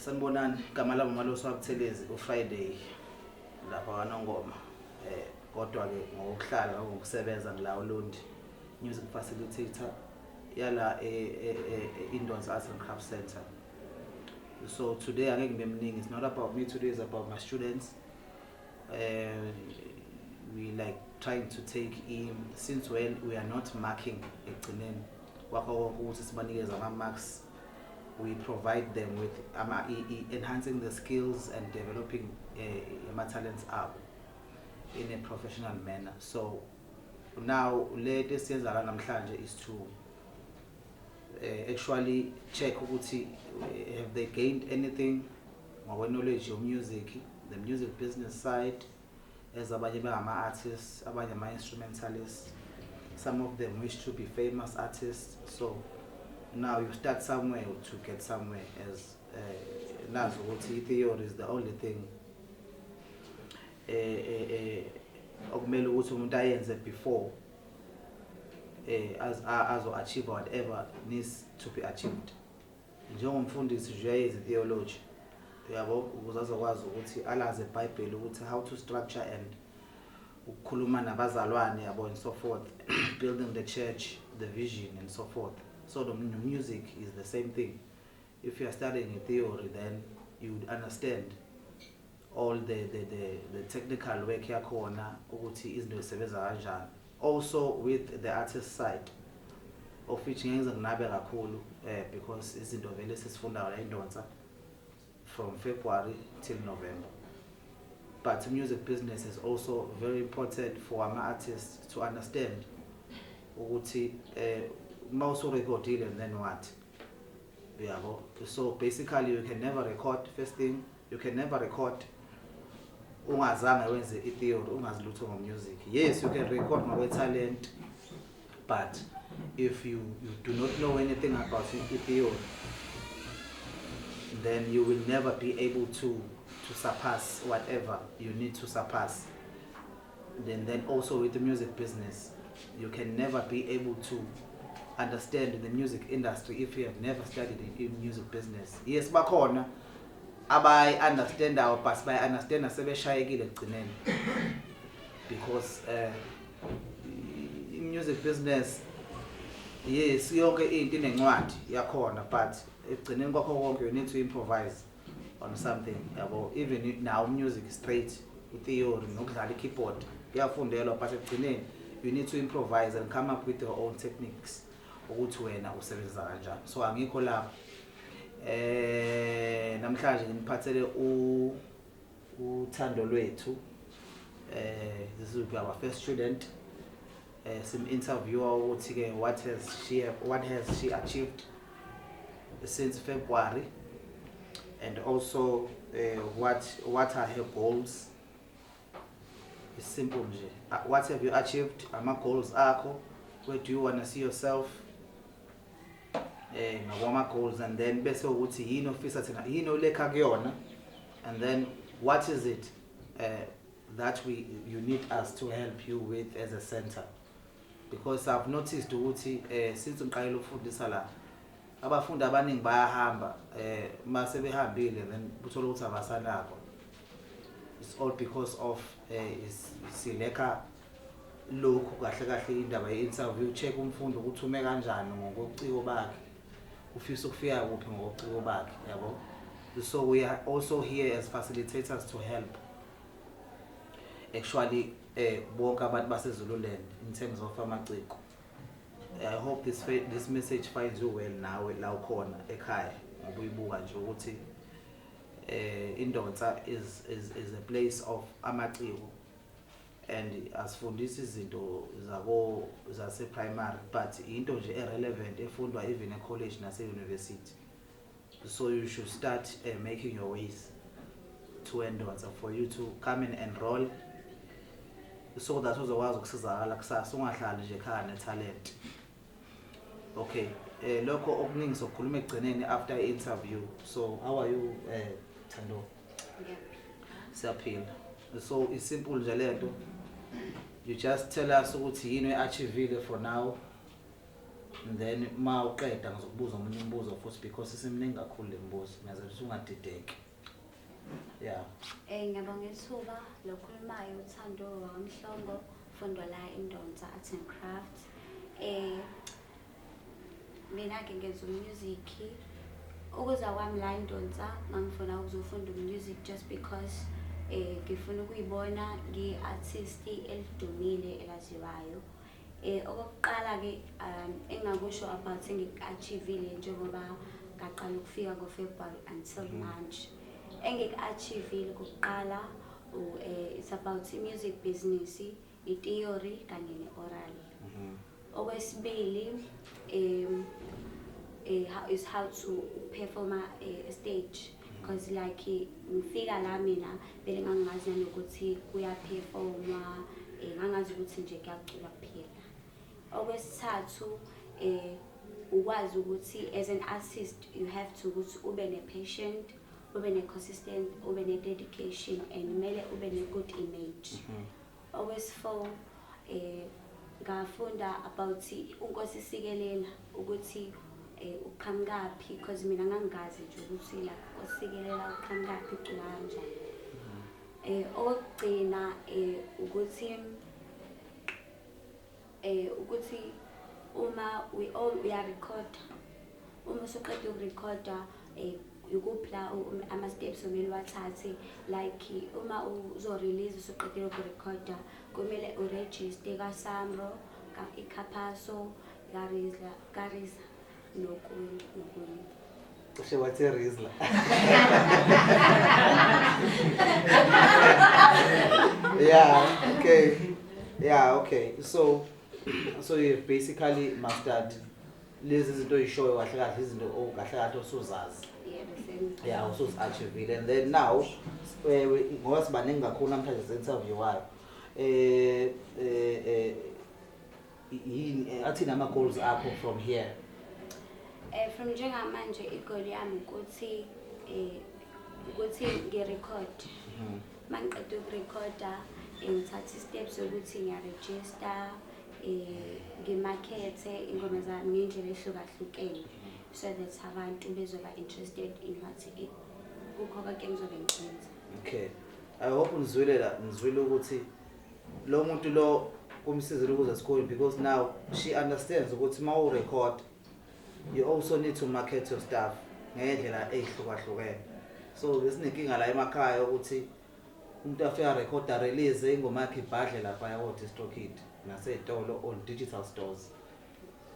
Sanibonani, igama lami uMalusi Wabuthelezi uFriday lapha kwaNongoma. Kodwa ke ngokuhlala ngokusebenza ngila uLondi music facilitator yala Indonza Arts and Craft Center. So today angeke ngibe mningi. It's not about me today, it's about my students. We like trying to take in since when we are not marking ekugcineni wakho ukuthi sibanikeze ama-marks. We provide them with enhancing the skills and developing talents up in a professional manner. So now latest yenza la namhlanje is to actually check ukuthi have they gained anything ngokwe knowledge of music, the music business side, as abanye bangama artists, abanye ama instrumentalists. Some of them wish to be famous artists. So now you start somewhere to get somewhere, as nazo ukuthi theory is the only thing okumele ukuthi umuntu ayenze before as achieve whatever needs to be achieved. Njengomfundisi nje uyayenza theology, yabo, ukuze azokwazi ukuthi alazi eBhayibheli ukuthi how to structure and ukukhuluma nabazalwane, yabo, and so forth, building the church, the vision and so forth. So the music is the same thing. If you are studying a theory, then you would understand all the technical work yakhona ukuthi izinto zisebenza kanjani. Also with the artist side, of which ngenza nginabe kakhulu because izinto vele sesifunda la Indonza from February till November. But music business is also very important for our artists to understand ukuthi mawuso recordile and then what? Yabo. So basically you can never record. First thing, you can never record ungazange wenze i-theory, ungazi lutho music. Yes, you can record ngokwe talent, but if you do not know anything about i-theory, then you will never be able to surpass whatever you need to surpass. Then also with the music business, you can never be able to understand the music industry if you have never studied in music business. Yes, bakhona abayi understand our but by understand asebeshayekile ekugcineni, because in music business, yes, yonke into inencwadi yakhona, but ekugcineni kwakho konke you need to improvise on something, yabo. Even now music straight theory nokudlala i-keyboard kuyafundelwa, but ekugcineni you need to improvise and come up with your own techniques ukuthi wena usebenza kanjani. So angikho lapha namhlanje ngiphathele uthando lwethu. This will be our first student. Sim interviewer ukuthi ke what has she achieved since February, and also what are her goals. It's simple nje. What have you achieved? Ama goals akho? Where do you want to see yourself? Ngawama goals, and then bese ukuthi yini ofisa thina yini olekha kuyona, and then what is it that you need us to help you with as a center. Because I've noticed ukuthi since ngiqale ukufundisa la abafundi abaningi bayahamba mase behambile then uthola ukuthi abasanako. It's all because of sileka lokhu kahle kahle indaba ye-interview. Check umfundi ukuthi ume kanjani ngokuciko bakhe, ufisa ukufika kuphi ngokuciko bakhe, yabo. So we are also here as facilitators to help actually bonke abantu baseZululand in terms of amaciko. I hope this message finds you well nawe la ukhona ekhaya ngobuyibuka nje ukuthi Indonza is a place of amaciko, and asifundisa izinto zabo zase primary, but into nje irrelevant efundwa even e college nase university. So you should start making your ways to Indonza for you to come and enroll, so that uzokwazi ukusizakala kusasa, ungahlali nje ekhaya ne talent. Okay, lokho okuningi sokukhuluma ekugcineni after interview. So how are you, Thando? Yeah. Siyaphila. So it's simple nje lento. You just tell us ukuthi yini uachievile for now, and then ma uqeda ngizokubuza umunye umbuzo futhi because isemningi kakhulu lembuzo ngiyazela ukuthi ungadideki. Yeah. Ngiyabonga ithuba lokhulumayo uThando waMhlongo fundo la eNdonsa Arts and Crafts. Mina ke ngenza music. Ukuza kwami la eNdonsa ngangifuna ukuzofunda music just because ngifuna ukuyibona ngi-artist elidumile elaziwayo. Okokuqala ke engakusho about engikuachievile njengoba ngaqala ukufika ngoFebruary until manje. Engikuachievile kokuqala it's about music business, i-theory kanye ne-oral. Okwesibili is how to perform a stage, because like ngifika la mina vele ngangazi ukuthi kuyaperformwa, ngangazi ukuthi nje kuyacula kuphela. Okwesithathu ukwazi ukuthi as an artist you have to ukuthi ube ne-patient, ube ne-consistent, ube ne-dedication and mele ube ne-good image. Okwesi-4 ngafunda about uNkosi Sikelela ukuthi uqhamukaphi, because mina ngangazi nje ukuthi la uNkosi Sikelela uqhamukaphi ucula kanjani. Okugcina ukuthi uma uyarecorda, uma usuqeda ukurecorda yikuphi la ama-steps omele wathathe, like uma uzo-release usuqedile ukurecorda kumele uregister kaSAMRO, iCapaso, kaRiza nokunye. Usho wathi Rizla. Yeah, okay. Yeah, okay. So you basically mastered lezi zinto oyishoyo kahle kahle, izinto kahle kahle osuzazi. Yeah, usuzi-achievile. And then now ngoba sibaningi kakhulu namhlanje se-interview wayo. Athini ama-goals akho from here? From njengamanje i-goal yami ukuthi ngirecord. Mangiqeda ukurecorda ngithatha steps ukuthi ngiyaregister, ngimakethe ingoma zami ngendlela ehlukahlukene, so that abantu bezoba interested in what kukho konke engizobe ngikwenza. Okay, I hope nizwile ukuthi lo muntu lo kumsizile ukuze esikoleni, because now she understands ukuthi ma urecord you also need to market your stuff ngendlela ehlukahlukene. So besinenkinga la emakhaya ukuthi umuntu afika recorda release ingoma yakhe ibhadle lapha yabo DistroKid nasezitolo on digital stores.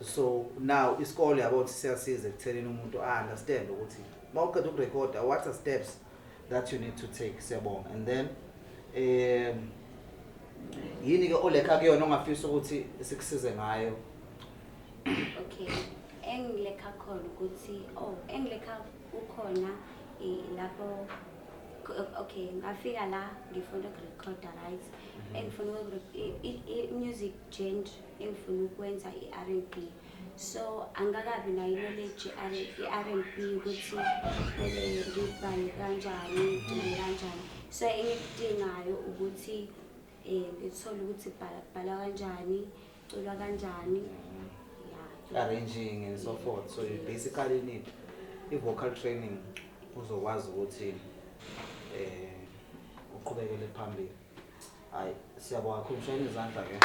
So now isikole yabo siyasiza ekutheleni umuntu understand ukuthi mawuqeda ukurecorda what are steps that you need to take, siyabonga. And then yini ke olekha kuyona ongafisa ukuthi sikusize ngayo? Okay, engilekha khona ukuthi engilekha ukhona lapho. Okay, ngafika la ngifuna ukurecorda, right? Engifuna music change, engifuna ukwenza i-R&B. So angakabi nayo knowledge i-R&B ukuthi ngibhale kanjani, kanjani. So engikudingayo ukuthi ngithole ukuthi bhala kanjani, culwa kanjani. Yeah. Arranging and so forth. So you basically need vocal training uzokwazi ukuthi uqhubekele phambili. Hayi siyabonga kakhulu, shayini izandla ke.